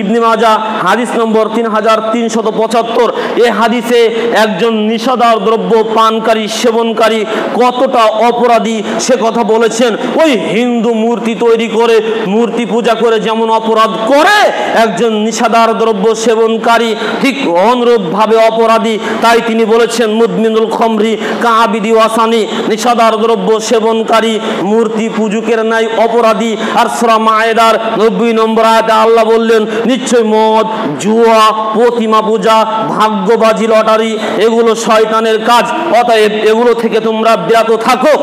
ইবনে মাজাহ হাদিস নম্বর 3375। এই হাদিসে একজন নিষাদা দ্রব্য পানকারী সেবনকারী কতটা অপরাধী সে কথা বলেছেন। ওই হিন্দু মূর্তি তৈরি করে মূর্তি পূজা করে যেমন অপরাধ করে, একজন নিষাদার দ্রব্য সেবনকারী ঠিক অনুরূপভাবে অপরাধী। তাই তিনি বলেছেন, মুদমিনুল খামরি কাআবিদি ওয়াসানি, নিষাদার দ্রব্য সেবনকারী মূর্তি পূজকের ন্যায় অপরাধী। আর সূরা মায়েদার 90 নম্বর আয়াতে আল্লাহ বললেন, নিশ্চয় মদ, জুয়া, প্রতিমা পূজা, ভাগ্যবাজি, লটারি, এগুলো শয়তানের কাজ। অতএব এগুলো থেকে তোমরা বিরত থাকো।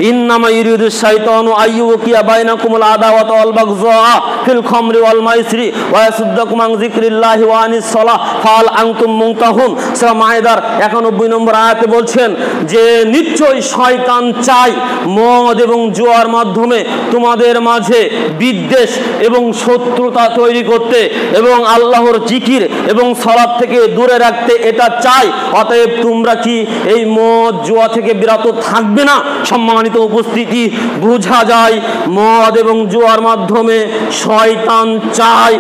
ইন্নামা ইউরিদু শাইতানু আইয়ুকিয়া বাইনাকুমুল আদাওয়াতা ওয়াল বাগযা ফিল খামরি ওয়াল মাইসিরি ওয়া ইয়াসুদ্দাকুম আন যিকরিল্লাহি ওয়া আনিস সালাহ ফাল আনতুম মুনতাহুন। সূরা মায়েদার 91 নম্বর আয়াতে বলছেন যে নিশ্চয়ই শয়তান চায় মদ এবং জুয়ার মাধ্যমে তোমাদের মাঝে বিদ্বেষ এবং শত্রুতা তৈরি করতে এবং আল্লাহর জিকির এবং সালাত থেকে দূরে রাখতে, এটা চাই। অতএব তোমরা কি এই মদ, জুয়া থেকে বিরত থাকবে না? সম্মানিত উপস্থিতি, বোঝা যায় মদ এবং জুয়ার মাধ্যমে শয়তান চায়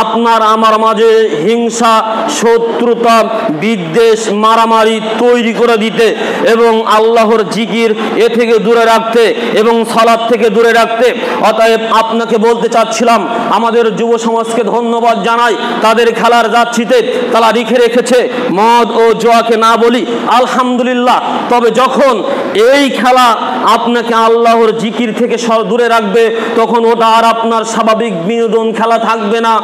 আপনার আমার মাঝে হিংসা, শত্রুতা, বিদ্বেষ, মারামারি তৈরি করে দিতে এবং আল্লাহর জিকির এ থেকে দূরে রাখতে এবং সালাত থেকে দূরে রাখতে। অতএব আপনাকে বলতে চাচ্ছিলাম, আমাদের যুব সমাজকে ধন্যবাদ জানাই, তাদের খেলার যাচ্ছিতে তারা রেখেছে মদ ও জুয়াকে না বলি, আলহামদুলিল্লাহ। তবে যখন এই খেলা আপনাকে আল্লাহর জিকির থেকে দূরে রাখবে, তখন ওটা আর আপনার স্বাভাবিক বিনোদন খেলা থাকবে না,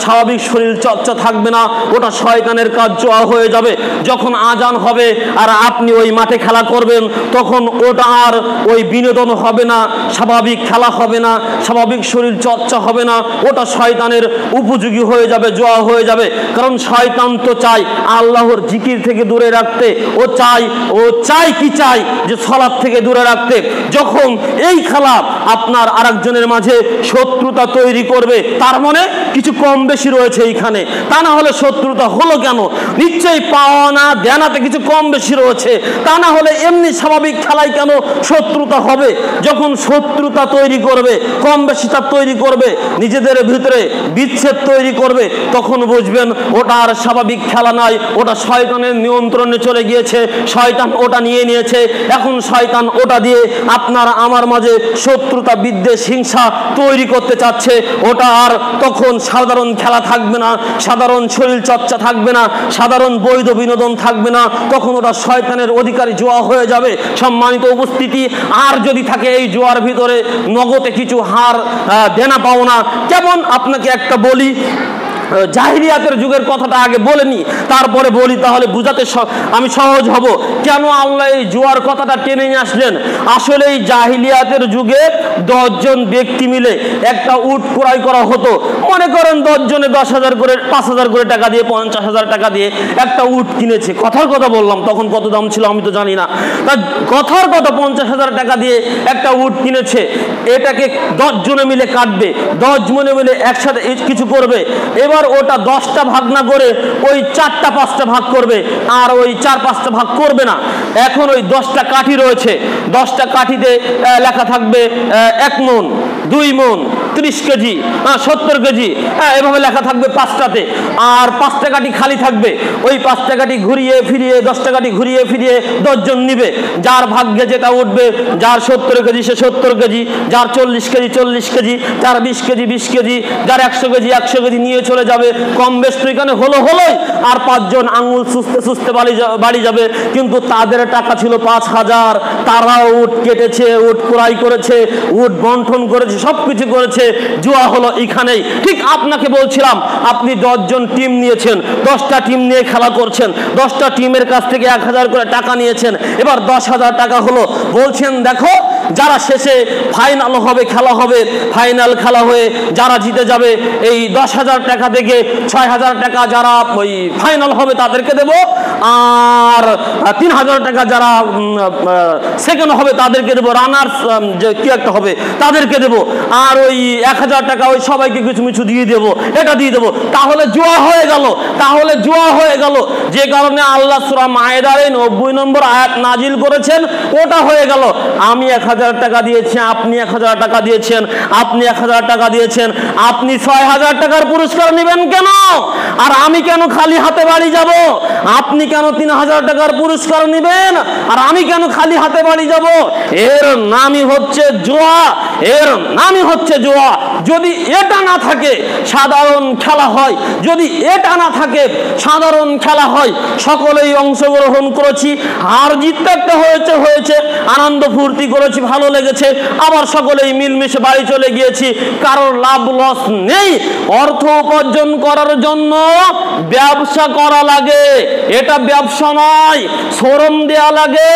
স্বাভাবিক শরীর চর্চা থাকবে না, ওটা শয়তানের কাজ জুয়া হয়ে যাবে। যখন আজান হবে আর আপনি ওই মাঠে খেলা করবেন, তখন ওটা আর ওই বিনোদন হবে না, স্বাভাবিক খেলা হবে না, স্বাভাবিক শরীর চর্চা হবে না, ওটা শয়তানের উপযোগী হয়ে যাবে, জুয়া হয়ে যাবে। কারণ শয়তান তো চাই আল্লাহর জিকির থেকে দূরে রাখতে, ও চাই কি চাই যে সালাত থেকে দূরে রাখতে। যখন এই খেলা আপনার আরেকজনের মাঝে শত্রুতা তৈরি করবে, তার মানে কিছু কম বেশি রয়েছে এইখানে, তা না হলে শত্রুতা হলো কেন? নিশ্চয়ই পাওয়া না দেনাতে কিছু কম বেশি রয়েছে, তা না হলে এমনি স্বাভাবিক খেলায় কেন শত্রুতা হবে? যখন শত্রুতা তৈরি করবে, কম বেশি তা তৈরি করবে, নিজেদের ভিতরে বিচ্ছেদ তৈরি করবে, তখন বুঝবেন ওটা আর স্বাভাবিক খেলা নয়, ওটা শয়তানের নিয়ন্ত্রণে চলে গিয়েছে, শয়তান ওটা নিয়ে নিয়েছে। এখন শয়তান ওটা দিয়ে আপনার আমার মাঝে শত্রুতা, বিদ্বেষ, হিংসা তৈরি করতে চাচ্ছে। ওটা আর তখন সাধারণ খেলা থাকবে না, সাধারণ শরীর চর্চা থাকবে না, সাধারণ বৈধ বিনোদন থাকবে না, তখন ওটা শয়তানের অধিকারী জুয়া হয়ে যাবে। সম্মানিত উপস্থিতি, আর যদি থাকে এই জুয়ার ভিতরে নগদে কিছু হার দেনা পাওনা, কেমন আপনাকে একটা বলি, জাহিলিয়াতের যুগের কথাটা আগে বলে নি, তারপরে বলি, তাহলে বুঝাতে আমি সহজ হব কেন আল্লাহ এই জুয়ার কথাটা টেনে নিয়ে আসলেন। আসলে এই জাহিলিয়াতের যুগে 10 জন ব্যক্তি মিলে একটা উট ক্রয় করা হতো। মনে করেন 10 জনে 10,000 করে, 5,000 করে টাকা দিয়ে, 50,000 টাকা দিয়ে একটা উট কিনেছে। কথার কথা বললাম, তখন কত দাম ছিল আমি তো জানি না, তা কথার কথা 50,000 টাকা দিয়ে একটা উট কিনেছে। এটাকে 10 জনে মিলে কাটবে, 10 জনে মিলে একসাথে কিছু করবে। এবার ওটা 10টা ভাগ না করে ওই 4টা 5টা ভাগ করবে, আর ওই 4-5টা ভাগ করবে না। এখন ওই 10টা কাঠি রয়েছে, 10টা কাঠিতে লেখা থাকবে 1 মণ, 2 মণ, 30 কেজি, 70 কেজি, এভাবে লেখা থাকবে 5টাতে। আর 5টা কাঠি খালি থাকবে। ওই 5টা কাঠি ঘুরিয়ে ফিরিয়ে, 10টা কাঠি ঘুরিয়ে ফিরিয়ে 10 জন নিবে। যার ভাগ্যে যেটা উঠবে, যার 70 কেজি সে 70 কেজি, যার 40 কেজি 40 কেজি, যার 20 কেজি 20 কেজি, যার 100 কেজি 100 কেজি নিয়ে চলে যাবে। কম বেশ তো এখানে হলোই। আর 5 জন আঙুল সুস্তে সুস্তে বাড়ি যাবে। কিন্তু তাদের টাকা ছিল 5,000। তারাও উট কেটেছে, উট ক্রয় করেছে, উট বন্টন করেছে, সবকিছু করেছে। জুয়া হলো এখানেই। ঠিক আপনাকে বলছিলাম, আপনি 10 জন টিম নিয়েছেন, 10টা টিম নিয়ে খেলা করছেন, 10টা টিমের কাছ থেকে 1,000 করে টাকা নিয়েছেন। এবার 10,000 টাকা হলো। বলছেন দেখো, যারা শেষে ফাইনাল হবে, খেলা হবে, ফাইনাল খেলা হয়ে যারা জিতে যাবে, এই 10,000 টাকা থেকে 6,000 টাকা যারা ওই ফাইনাল হবে তাদেরকে দেব, আর 3,000 টাকা যারা সেকেন্ড হবে তাদেরকে দেবো, রানার্স যে কি একটা হবে তাদেরকে দেব, আর ওই 1,000 টাকা ওই সবাইকে কিছু কিছু দিয়ে দেবো, এটা দিয়ে দেবো। তাহলে জুয়া হয়ে গেল, তাহলে জুয়া হয়ে গেল। যে কারণে আল্লাহ সূরা মায়েদার 90 নম্বর আয়াত নাজিল করেছেন, ওটা হয়ে গেল। আমি 1,000 টাকা দিয়েছি, আপনি 1,000 টাকা দিয়েছেন, আপনি 1,000 টাকা দিয়েছেন, আপনি 6,000 টাকার পুরস্কার নেবেন কেন? আর আমি কেন খালি হাতে বাড়ি যাব? আপনি কেন 3,000 টাকার পুরস্কার নেবেন আর আমি কেন খালি হাতে বাড়ি যাব? এর নামই হচ্ছে জুয়া, এর নামই হচ্ছে জুয়া। যদি এটা না থাকে সাধারণ খেলা হয়, যদি এটা না থাকে সাধারণ খেলা হয়, সকলেই অংশগ্রহণ করেছি, হার জিত একটা হয়েছে, আনন্দ ফুর্তি করেছি, ভালো লেগেছে, আবার সকলেই মিলমিশে বাড়ি চলে গিয়েছি, কারোর লাভ লস নেই। অর্থ উপার্জন করার জন্য ব্যবসা করা লাগে, এটা ব্যবসা নয়। শরম দেয়া লাগে,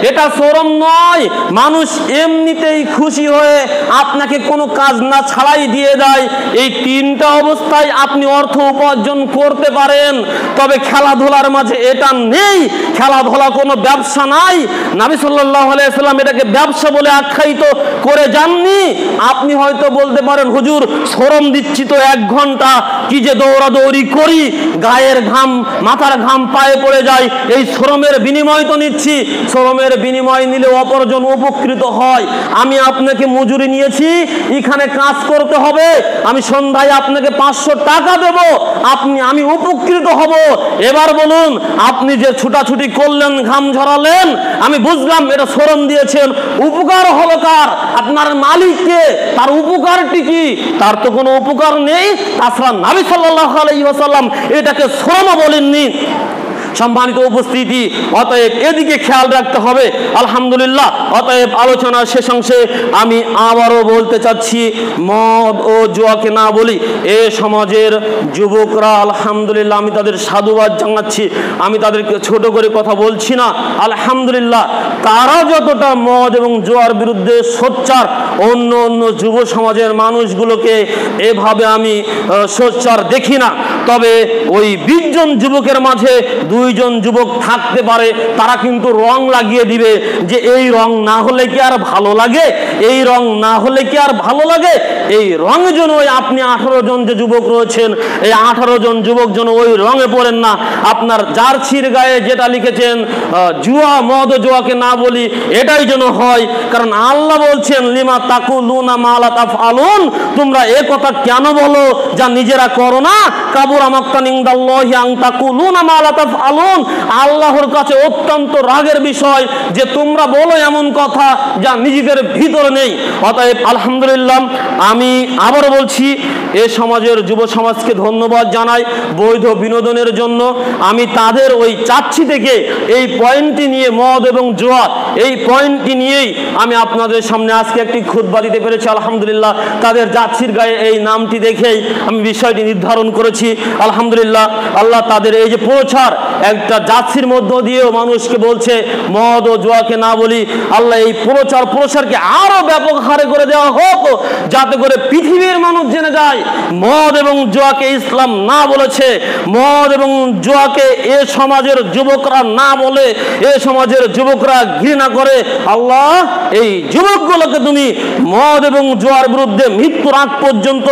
এটা শরম নয়। মানুষ এমনিতেই খুশি হয়ে আপনাকে কোনো কাজ না ছাড়াই দিয়ে দেয়। এই 3টা অবস্থায় আপনি অর্থ উপার্জন করতে পারেন, তবে খেলাধুলার মাঝে এটা নেই। খেলাধুলা কোনো ব্যবসা নাই। নবী সাল্লাল্লাহু আলাইহি ওয়াসাল্লাম এটাকে ব্যবসা বলে আখ্যায়িত করে যাননি। আপনি হয়তো বলতে পারেন, হুজুর শরম দিচ্ছি তো 1 ঘন্টা, কি যে দৌড়াদৌড়ি করি, গায়ের ঘাম, মাথার ঘাম পায়ে পড়ে যায়, এই শরমের বিনিময় তো নিচ্ছি। শরমের বিনিময় নিলে অপরজন উপকৃত হয়। আমি আপনাকে মজুরি নিয়েছি, এখানে কাজ করতে হবে, আমি সন্ধ্যায় আপনাকে 500 টাকা দেব, আমি উপকৃত হব। এবার বলুন, আপনি যে ছুটাছুটি করলেন, ঘাম ঝরালেন, আমি বুঝলাম এটা শরম দিয়েছেন, উপকার হলো কার? আপনার মালিককে। তার উপকারটি কি? তার তো কোনো উপকার নেই। তাছাড়া নবী সাল্লাল্লাহু আলাইহি ওয়াসাল্লাম এটাকে শরম বলেননি। সম্মানিত উপস্থিতি, অতএব এদিকে খেয়াল রাখতে হবে। আলহামদুলিল্লাহ, অতএব আলোচনার শেষ অংশে আমি আবারও বলতে চাচ্ছি, মদ ও জুয়াকে না বলি এ সমাজের যুবকরা, আলহামদুলিল্লাহ আমি তাদের সাধুবাদ জানাচ্ছি, আমি তাদেরকে ছোট করে কথা বলছি না। আলহামদুলিল্লাহ, তারা যতটা মদ এবং জুয়ার বিরুদ্ধে সোচ্চার, অন্য যুব সমাজের মানুষগুলোকে এভাবে আমি সোচ্চার দেখি না। তবে ওই 20 জন যুবকের মাঝে 2 জন যুবক থাকতে পারে, তারা কিন্তু রং লাগিয়ে দিবে যে এই রং না হলে কি আর ভালো লাগে, এই রং না হলে কি আর ভালো লাগে। এই রঙের জন্য আপনি 18 জন যে যুবক রয়েছেন, এই 18 জন যুবক যেন ওই রঙে পড়েন না। আপনার জার্সির গায়ে যেটা লিখেছেন জুয়া, মদ ও জুয়াকে না বলি, এটাই যেন হয়। কারণ আল্লাহ বলছেন, লিমা তাকুলুনা মা লা তাফআলুন, তোমরা এ কথা কেন বলো যা নিজেরা করো না। কাবুরা মাকতান ইনদাল্লাহি আন তাকুলুনা মা লা তাফআলুন, আল্লাহর কাছে অত্যন্ত রাগের বিষয় যে তোমরা বলো এমন কথা যা নিজেদের ভিতরে নেই। অতএব আলহামদুলিল্লাহ, আমি আবারও বলছি, এ সমাজের যুব সমাজকে ধন্যবাদ জানাই বৈধ বিনোদনের জন্য। আমি তাদের ওই চাচ্ছি থেকে এই পয়েন্টটি নিয়ে, মদ এবং জুয়া এই পয়েন্টটি নিয়েই আমি আপনাদের সামনে আজকে একটি খুতবা দিতে পেরেছি। আলহামদুলিল্লাহ, তাদের যাচ্ছির গায়ে এই নামটি দেখেই আমি বিষয়টি নির্ধারণ করেছি। আলহামদুলিল্লাহ, আল্লাহ তাদের এই যে প্রচার, একটা যাচ্ছির মধ্য দিয়েও মানুষকে বলছে মদ ও জুয়াকে না বলি, আল্লাহ এই প্রচারকে আরো ব্যাপক হারে করে দেওয়া হোক, যাতে করে পৃথিবীর মানুষ জেনে যায় মদ এবং জুয়াকে ইসলাম না বলেছে, মদ এবং জুয়াকে এ সমাজের যুবকরা না বলে, এ সমাজের যুবকরা ঘৃণা করে। আল্লাহ এই যুবকগুলোকে তুমি মদ এবং জুয়ার বিরুদ্ধে মৃত্যুর আগ পর্যন্ত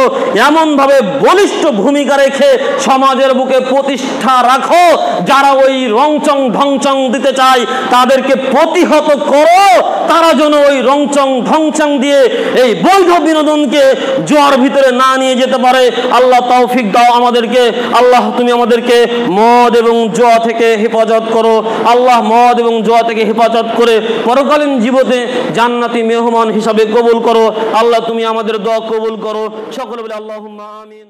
এমন ভাবে বলিষ্ঠ ভূমিকা রেখে সমাজের বুকে প্রতিষ্ঠা রাখো, যারা ওই রংচং ঢংচং দিতে চায় তাদেরকে প্রতিহত করো, তারা যেন ওই রংচং ঢংচং দিয়ে এই বৈধ বিনোদনকে জুয়ার ভিতরে না নিয়ে যেতে পারে। আল্লাহ তৌফিক দাও আমাদেরকে। আল্লাহ তুমি আমাদেরকে মদ এবং জুয়া থেকে হেফাজত করো। আল্লাহ মদ এবং জুয়া থেকে হেফাজত করে পরকালীন জীবনে জান্নাতি মেহমান হিসাবে কবুল করো। আল্লাহ তুমি আমাদের দোয়া কবুল করো। সকলে বলে আল্লাহুম্মা আমিন।